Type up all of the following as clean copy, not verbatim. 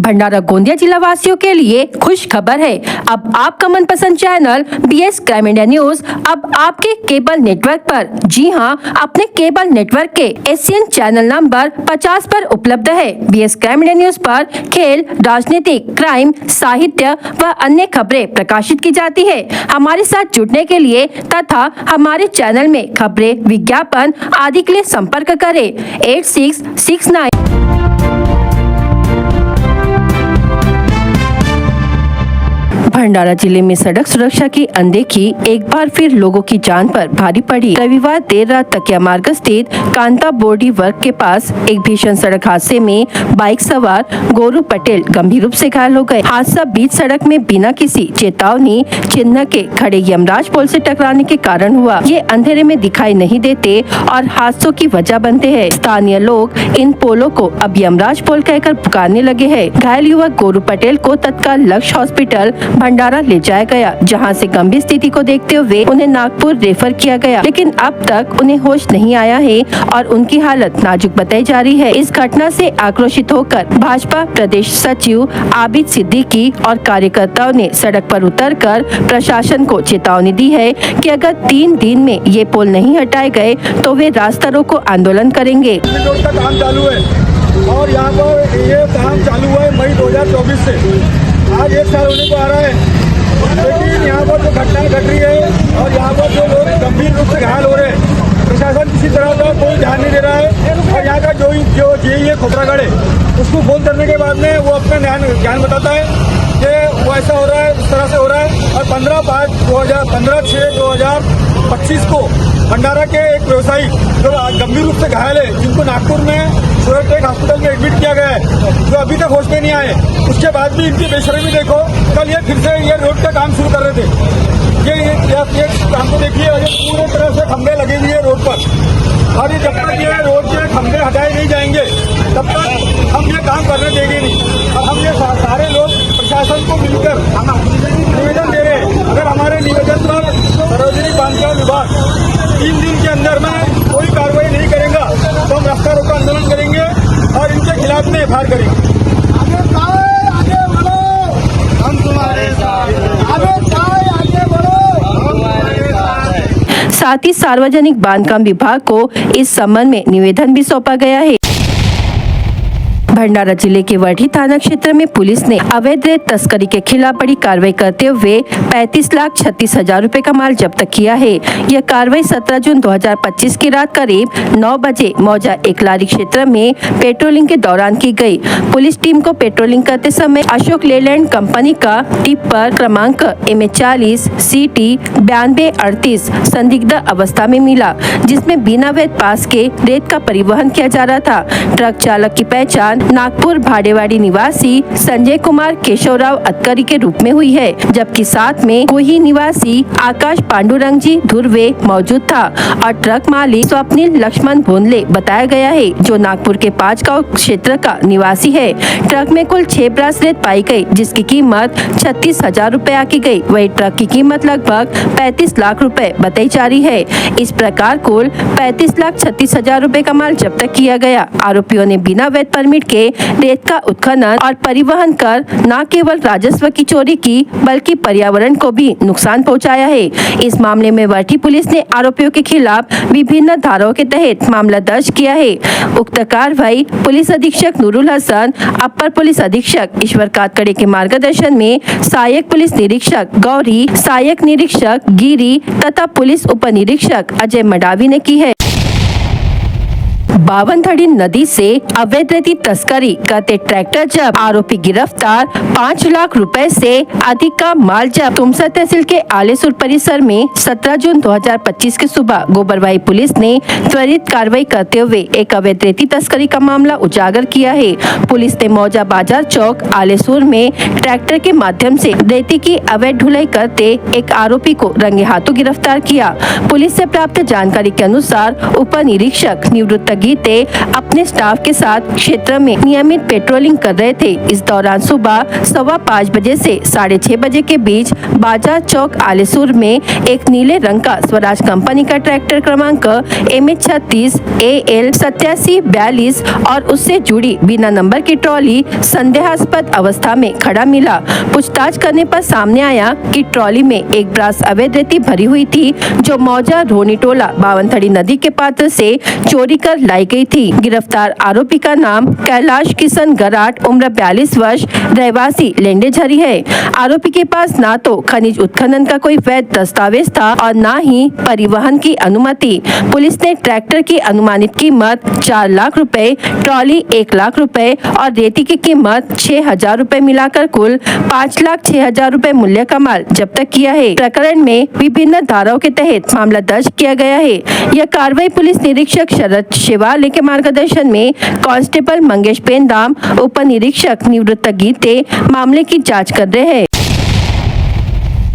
भंडारा गोंदिया जिला वासियों के लिए खुश खबर है। अब आपका मनपसंद channel BS crime India news अब आपके केबल नेटवर्क पर, जी हां, अपने केबल नेटवर्क के एशियन चैनल नंबर 50 पर उपलब्ध है। BS क्राइम इंडिया न्यूज पर खेल, राजनीतिक, क्राइम, साहित्य व अन्य खबरें प्रकाशित की जाती है। हमारे साथ जुड़ने के लिए तथा हमारे चैनल में खबरें, विज्ञापन आदि के लिए संपर्क करें 8669। भंडारा जिले में सड़क सुरक्षा की अनदेखी एक बार फिर लोगों की जान पर भारी पड़ी। रविवार देर रात तकिया मार्ग स्थित कांता बोर्डी वर्क के पास एक भीषण सड़क हादसे में बाइक सवार गोरू पटेल गंभीर रूप से घायल हो गए। हादसा बीच सड़क में बिना किसी चेतावनी चिन्ह के खड़े यमराज पोल से टकराने के कारण हुआ। ये अंधेरे में दिखाई नहीं देते और हादसों की वजह बनते हैं। स्थानीय लोग इन पोलों को अब यमराज पोल कहकर पुकारने लगे हैं। घायल युवक गोरू पटेल को तत्काल लक्ष्य हॉस्पिटल भंडारा ले जाया गया, जहां से गंभीर स्थिति को देखते हुए उन्हें नागपुर रेफर किया गया, लेकिन अब तक उन्हें होश नहीं आया है और उनकी हालत नाजुक बताई जा रही है। इस घटना से आक्रोशित होकर भाजपा प्रदेश सचिव आबिद सिद्दीकी और कार्यकर्ताओं ने सड़क पर उतरकर प्रशासन को चेतावनी दी है कि अगर 3 दिन में ये पोल नहीं हटाए गए तो वे रास्ता रोको आंदोलन करेंगे। काम चालू है और यहाँ पर ये काम चालू हुआ है मई 2024 से। आज 1 साल होने को आ रहा है, लेकिन यहाँ पर जो घटनाएं घट रही है और यहाँ पर जो लोग गंभीर रूप से घायल हो रहे हैं, प्रशासन किसी तरह का कोई ध्यान नहीं दे रहा है। और यहाँ का जो जेई है खोपरागढ़ है, उसको फोन करने के बाद में वो अपना ज्ञान बताता है कि वो ऐसा हो रहा है, इस तरह से हो रहा है। और 15/6/2025 को भंडारा के एक व्यवसायी जो गंभीर रूप से घायल है, जिनको नागपुर में सुरत हॉस्पिटल में एडमिट किया गया है, जो अभी तक होश में नहीं आए, उसके बाद भी इनकी बेशर्मी देखो। कल ये फिर से ये रोड का काम शुरू कर रहे थे। ये काम को देखिए, ये पूरे तरह से खंभे लगे हुए हैं रोड पर और ये जब तक ये रोड के खंभे हटाए नहीं जाएंगे तब तक हम ये काम करने देंगे नहीं। और हम ये सारे लोग प्रशासन को मिलकर निवेदन दे रहे हैं, अगर हमारे निवेदन पर सार्वजनिक बांधकाम विभाग 3 दिन के अंदर में कोई कार्रवाई नहीं करेगा तो हम रास्ता रोको आंदोलन करेंगे और इनके खिलाफ में FIR करेंगे। आगे बढ़ो, हम तुम्हारे साथ, आगे बढ़ो, हम तुम्हारे साथ। साथ ही सार्वजनिक बांधकाम विभाग को इस संबंध में निवेदन भी सौंपा गया है। भंडारा जिले के वर्ठी थाना क्षेत्र में पुलिस ने अवैध रेत तस्करी के खिलाफ बड़ी कार्रवाई करते हुए 35,36,000 रुपए का माल जब्त किया है। यह कार्रवाई 17 जून 2025 की रात करीब 9 बजे मौजा एकलारी क्षेत्र में पेट्रोलिंग के दौरान की गई। पुलिस टीम को पेट्रोलिंग करते समय अशोक लेलैंड कंपनी का टिप्पर क्रमांक MH40 CT 9238 संदिग्ध अवस्था में मिला, जिसमें बिना वैध पास के रेत का परिवहन किया जा रहा था। ट्रक चालक की पहचान नागपुर भाडेवाड़ी निवासी संजय कुमार केशवराव अतकरी के रूप में हुई है, जबकि साथ में वही निवासी आकाश पांडुरंग जी धुर्वे मौजूद था और ट्रक मालिक स्वप्निल लक्ष्मण भोंदले बताया गया है, जो नागपुर के 5 गांव क्षेत्र का निवासी है। ट्रक में कुल 6 ब्रास रेत पाई गई, जिसकी कीमत 36,000 रुपए आकी गई। वही ट्रक की कीमत लगभग 35 लाख रुपए बताई जा रही है। इस प्रकार कुल 35,36,000 रुपए का माल जब्त किया गया। आरोपियों ने बिना वैध परमिट के रेत का उत्खनन और परिवहन कर न केवल राजस्व की चोरी की, बल्कि पर्यावरण को भी नुकसान पहुंचाया है। इस मामले में वर्ठी पुलिस ने आरोपियों के खिलाफ विभिन्न धाराओं के तहत मामला दर्ज किया है। उक्त कार्रवाई पुलिस अधीक्षक नूरुल हसन, अपर पुलिस अधीक्षक ईश्वर कातकड़े के मार्गदर्शन में सहायक पुलिस निरीक्षक गौरी, सहायक निरीक्षक गिरी तथा पुलिस उप निरीक्षक अजय मडावी ने की है। बावनथड़ी नदी से अवैध रेती तस्करी करते ट्रैक्टर जब्त, आरोपी गिरफ्तार। 5 लाख रुपए से अधिक का माल जब्त। तुमसा तहसील के आलेसुर परिसर में 17 जून 2025 की सुबह गोबरवाही पुलिस ने त्वरित कार्रवाई करते हुए एक अवैध रेती तस्करी का मामला उजागर किया है। पुलिस ने मौजा बाजार चौक आलेसुर में ट्रैक्टर के माध्यम से रेती की अवैध ढुलाई करते एक आरोपी को रंगे हाथों गिरफ्तार किया। पुलिस से प्राप्त जानकारी के अनुसार उप निरीक्षक निवृत्त गीते अपने स्टाफ के साथ क्षेत्र में नियमित पेट्रोलिंग कर रहे थे। इस दौरान सुबह 5:15 बजे से 6:30 बजे के बीच बाजार चौक आलेसुर में एक नीले रंग का स्वराज कंपनी का ट्रैक्टर क्रमांक MH36 AL 8742 और उससे जुड़ी बिना नंबर की ट्रॉली संदेहास्पद अवस्था में खड़ा मिला। पूछताछ करने पर सामने आया कि ट्रॉली में एक ब्रास अवैध रेती भरी हुई थी, जो मौजा रोनीटोला बावनथड़ी नदी के पात्र से चोरी कर लाई गई थी। गिरफ्तार आरोपी का नाम कैलाश किशन गराट, उम्र 42 वर्ष, रहवासी लेंडेझरी है। आरोपी के पास ना तो खनिज उत्खनन का कोई वैध दस्तावेज था और ना ही परिवहन की अनुमति। पुलिस ने ट्रैक्टर की अनुमानित कीमत 4 लाख रुपए, ट्रॉली 1 लाख रुपए और रेती की कीमत 6,000 रुपए मिलाकर कुल 5,06,000 रुपए मूल्य का माल जब्त किया है। प्रकरण में विभिन्न धाराओं के तहत मामला दर्ज किया गया है। यह कार्रवाई पुलिस निरीक्षक शरद शिवाले के मार्गदर्शन में कांस्टेबल मंगेश पेंदाम, उप निरीक्षक निवृत्त गीते मामले की जाँच कर रहे हैं।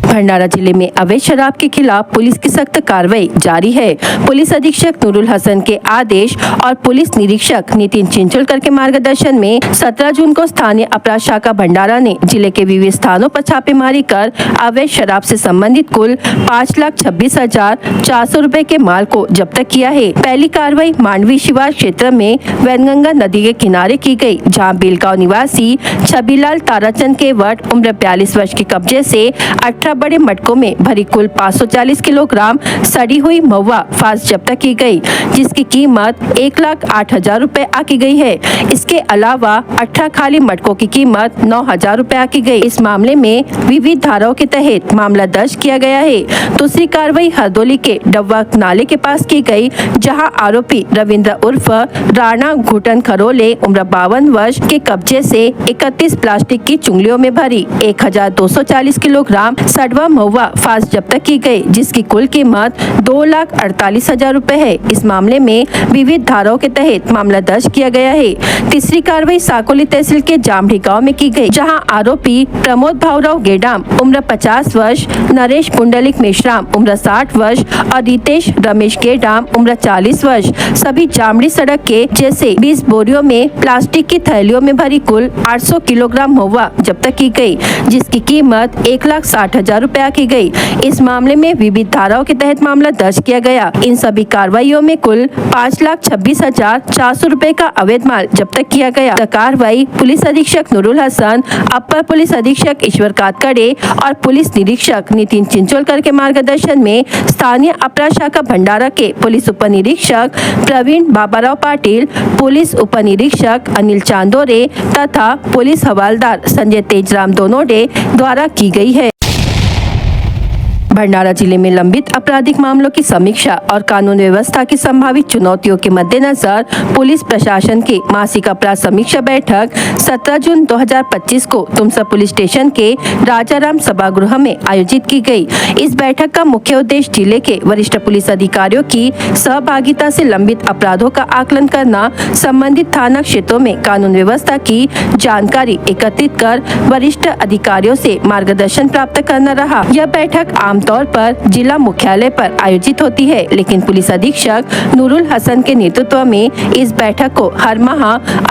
भंडारा जिले में अवैध शराब के खिलाफ पुलिस की सख्त कार्रवाई जारी है। पुलिस अधीक्षक नूरुल हसन के आदेश और पुलिस निरीक्षक नितिन चिंचोलकर के मार्गदर्शन में 17 जून को स्थानीय अपराध शाखा भंडारा ने जिले के विविध स्थानों पर छापेमारी कर अवैध शराब से संबंधित कुल 5,26,400 रुपए के माल को जब्त किया है। पहली कार्रवाई मांडवी शिवार क्षेत्र में वैनगंगा नदी के किनारे की गई, जहाँ बेलगांव निवासी छबीलाल ताराचंद के वट, उम्र 42 वर्ष के कब्जे से 18 बड़े मटकों में भरी कुल 540 किलोग्राम सड़ी हुई महुआ फांस जब्त की गई, जिसकी कीमत 1,08,000 रुपए आकी गई है। इसके अलावा 18 खाली मटकों की कीमत 9,000 रुपए आकी गई। इस मामले में विविध धाराओं के तहत मामला दर्ज किया गया है। दूसरी कार्रवाई हरदोली के डब्बा नाले के पास की गई, जहां आरोपी रविंद्र उर्फ राणा घुटन खरोले, उम्र 52 वर्ष के कब्जे से 31 प्लास्टिक की चुंगलियों में भरी 1,240 किलोग्राम सड़वा महुआ फांस जब्त की गई, जिसकी कुल कीमत 2,48,000 रुपए है। इस मामले में विविध धाराओं के तहत मामला दर्ज किया गया है। तीसरी कार्रवाई साकोली तहसील के जामढ़ी गांव में की गई, जहां आरोपी प्रमोद भावराव गेडाम, उम्र 50 वर्ष, नरेश पुंडलिक मेश्राम, उम्र 60 वर्ष और रितेश रमेश गेडाम, उम्र 40 वर्ष, सभी जामढ़ी सड़क के जैसे 20 बोरियों में प्लास्टिक की थैलियों में भरी कुल 800 किलोग्राम महुआ जब्त की गई, जिसकी कीमत 1,60,000 रुपया की गई। इस मामले में विविध धाराओं के तहत मामला दर्ज किया गया। इन सभी कार्रवाइयों में कुल 5,26,400 रुपए का अवैध माल जब्त किया गया। कार्रवाई पुलिस अधीक्षक नूरुल हसन, अपर पुलिस अधीक्षक ईश्वर कातकड़े और पुलिस निरीक्षक नितिन चिंचोलकर के मार्गदर्शन में स्थानीय अपराध शाखा भंडारा के पुलिस उप निरीक्षक प्रवीण बाबाराव पाटिल, पुलिस उप निरीक्षक अनिल चांदोरे तथा पुलिस हवालदार संजय तेजराम दोनोडे द्वारा की गई है। भंडारा जिले में लंबित आपराधिक मामलों की समीक्षा और कानून व्यवस्था की संभावित चुनौतियों के मद्देनजर पुलिस प्रशासन की मासिक अपराध समीक्षा बैठक 17 जून 2025 को तुमसा पुलिस स्टेशन के राजाराम सभागृह में आयोजित की गई। इस बैठक का मुख्य उद्देश्य जिले के वरिष्ठ पुलिस अधिकारियों की सहभागिता से लंबित अपराधों का आकलन करना, संबंधित थाना क्षेत्रों में कानून व्यवस्था की जानकारी एकत्रित कर वरिष्ठ अधिकारियों से मार्गदर्शन प्राप्त करना रहा। यह बैठक आमतौर पर जिला मुख्यालय पर आयोजित होती है, लेकिन पुलिस अधीक्षक नूरुल हसन के नेतृत्व में इस बैठक को हर माह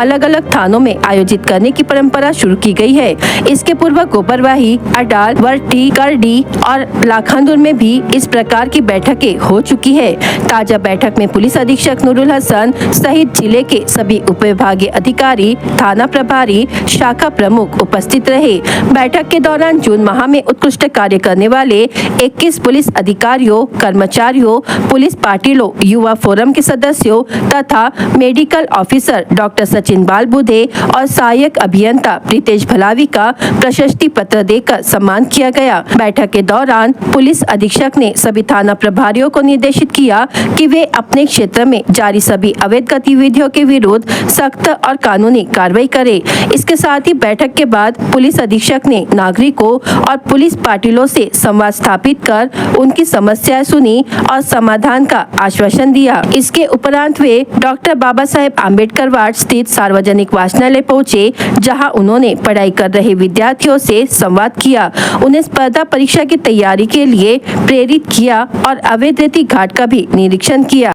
अलग अलग थानों में आयोजित करने की परंपरा शुरू की गई है। इसके पूर्व गोबरवाही, अडाल, वर्टी, करडी और लाखांदुर में भी इस प्रकार की बैठकें हो चुकी है। ताजा बैठक में पुलिस अधीक्षक नूरुल हसन सहित जिले के सभी उप विभागीय अधिकारी, थाना प्रभारी, शाखा प्रमुख उपस्थित रहे। बैठक के दौरान जून माह में उत्कृष्ट कार्य करने वाले 21 पुलिस अधिकारियों, कर्मचारियों, पुलिस पाटिलों, युवा फोरम के सदस्यों तथा मेडिकल ऑफिसर डॉक्टर सचिन बालबुधे और सहायक अभियंता प्रीतेश भलावी का प्रशस्ति पत्र देकर सम्मान किया गया। बैठक के दौरान पुलिस अधीक्षक ने सभी थाना प्रभारियों को निर्देशित किया कि वे अपने क्षेत्र में जारी सभी अवैध गतिविधियों के विरुद्ध सख्त और कानूनी कार्रवाई करें। इसके साथ ही बैठक के बाद पुलिस अधीक्षक ने नागरिकों और पुलिस पाटिलों से संवाद स्थापित कर उनकी समस्याएं सुनी और समाधान का आश्वासन दिया। इसके उपरांत वे डॉक्टर बाबा साहेब आम्बेडकर वार्ड स्थित सार्वजनिक वाचनालय पहुंचे, जहां उन्होंने पढ़ाई कर रहे विद्यार्थियों से संवाद किया, उन्हें स्पर्धा परीक्षा की तैयारी के लिए प्रेरित किया और अवैध रेती घाट का भी निरीक्षण किया।